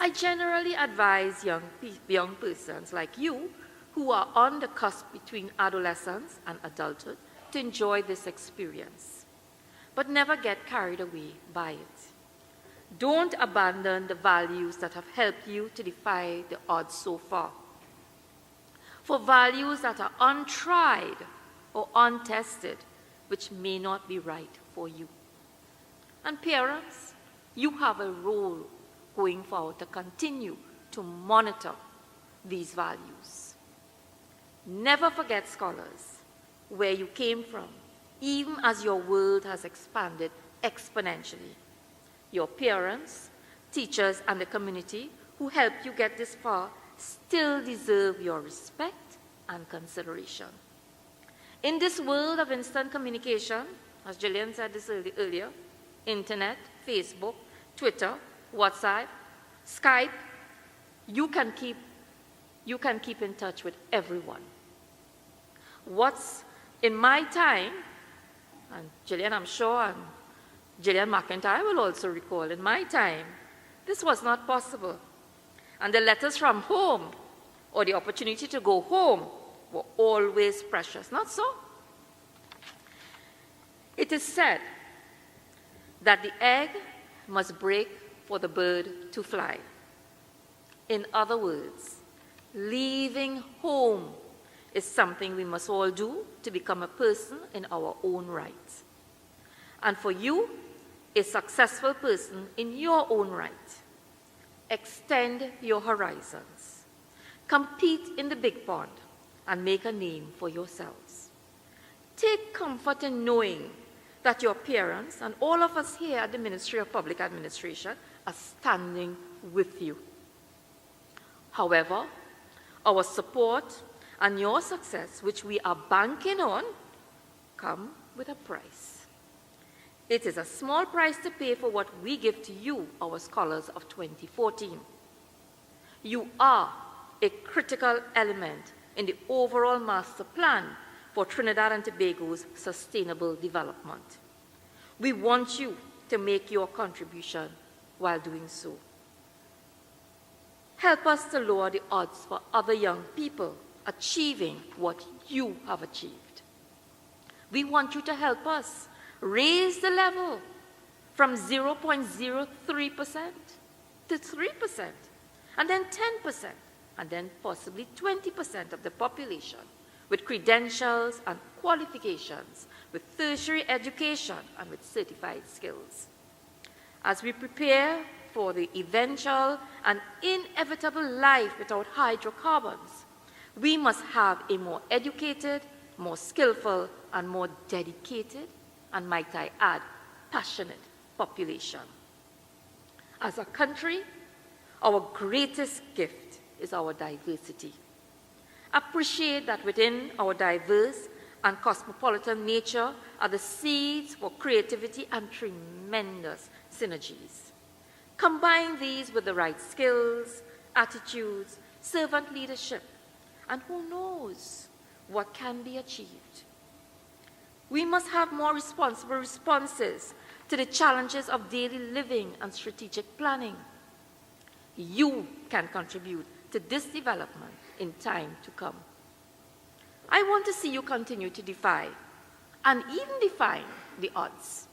I generally advise young persons like you who are on the cusp between adolescence and adulthood to enjoy this experience, but never get carried away by it. Don't abandon the values that have helped you to defy the odds so far. For values that are untried or untested, which may not be right for you. And parents, you have a role going forward to continue to monitor these values. Never forget, scholars, where you came from, even as your world has expanded exponentially. Your parents, teachers, and the community who helped you get this far still deserve your respect and consideration. In this world of instant communication, as Gillian said this earlier, internet, Facebook, Twitter, WhatsApp, Skype, you can keep in touch with everyone. What's in my time, and Gillian, I'm sure, and Gillian McIntyre will also recall, in my time, this was not possible. And the letters from home, or the opportunity to go home, were always precious. Not so? It is said that the egg must break for the bird to fly. In other words, leaving home is something we must all do to become a person in our own right. And for you, a successful person in your own right, extend your horizons. Compete in the big pond and make a name for yourselves. Take comfort in knowing that your parents and all of us here at the Ministry of Public Administration are standing with you. However, our support and your success, which we are banking on, come with a price. It is a small price to pay for what we give to you, our scholars of 2014. You are a critical element in the overall master plan for Trinidad and Tobago's sustainable development. We want you to make your contribution while doing so. Help us to lower the odds for other young people achieving what you have achieved. We want you to help us raise the level from 0.03% to 3%, and then 10%, and then possibly 20% of the population with credentials and qualifications, with tertiary education and with certified skills. As we prepare for the eventual and inevitable life without hydrocarbons, we must have a more educated, more skillful, and more dedicated, and might I add, passionate population. As a country, our greatest gift is our diversity. Appreciate that within our diverse and cosmopolitan nature are the seeds for creativity and tremendous synergies. Combine these with the right skills, attitudes, servant leadership, and who knows what can be achieved. We must have more responsible responses to the challenges of daily living and strategic planning. You can contribute to this development in time to come. I want to see you continue to defy and even define the odds.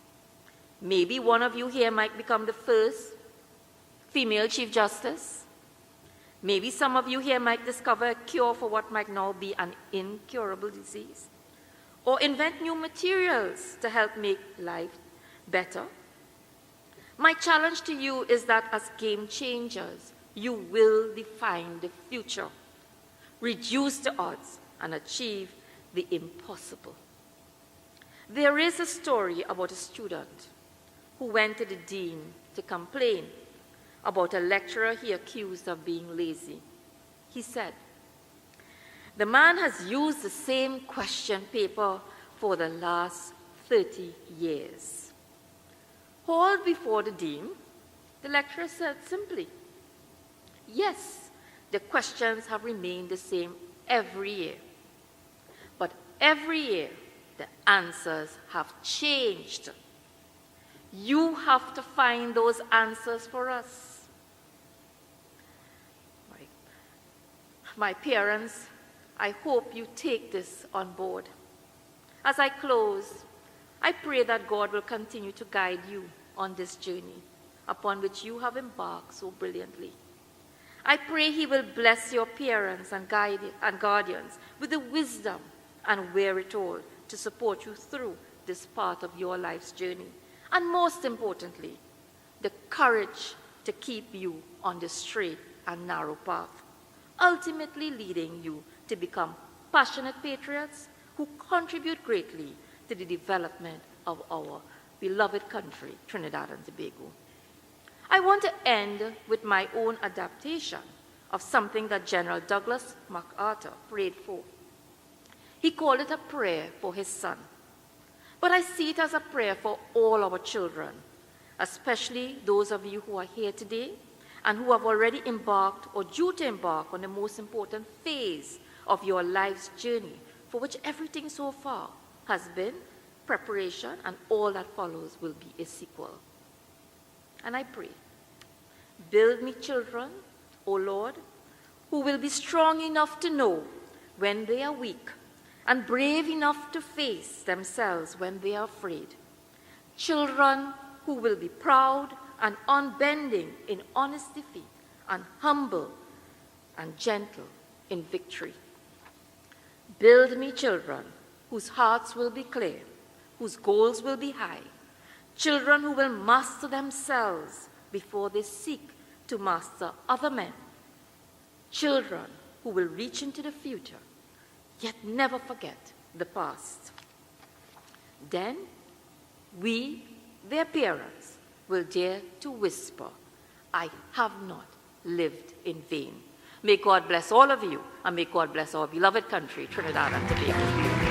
Maybe one of you here might become the first female Chief Justice. Maybe some of you here might discover a cure for what might now be an incurable disease, or invent new materials to help make life better. My challenge to you is that as game changers, you will define the future, reduce the odds, and achieve the impossible. There is a story about a student who went to the dean to complain about a lecturer he accused of being lazy. He said, "The man has used the same question paper for the last 30 years. Hauled before the dean, the lecturer said simply, "Yes, the questions have remained the same every year. But every year, the answers have changed. You have to find those answers for us." My parents, I hope you take this on board. As I close, I pray that God will continue to guide you on this journey upon which you have embarked so brilliantly. I pray he will bless your parents and guardians with the wisdom and wherewithal to support you through this part of your life's journey. And most importantly, the courage to keep you on the straight and narrow path, ultimately leading you to become passionate patriots who contribute greatly to the development of our beloved country, Trinidad and Tobago. I want to end with my own adaptation of something that General Douglas MacArthur prayed for. He called it a prayer for his son. But I see it as a prayer for all our children, especially those of you who are here today and who have already embarked or due to embark on the most important phase of your life's journey, for which everything so far has been preparation, and all that follows will be a sequel. And I pray, build me children, O Lord, who will be strong enough to know when they are weak and brave enough to face themselves when they are afraid. Children who will be proud and unbending in honest defeat and humble and gentle in victory. Build me children whose hearts will be clear, whose goals will be high, children who will master themselves before they seek to master other men, children who will reach into the future, yet never forget the past. Then we, their parents, will dare to whisper, I have not lived in vain. May God bless all of you, and may God bless our beloved country, Trinidad and Tobago.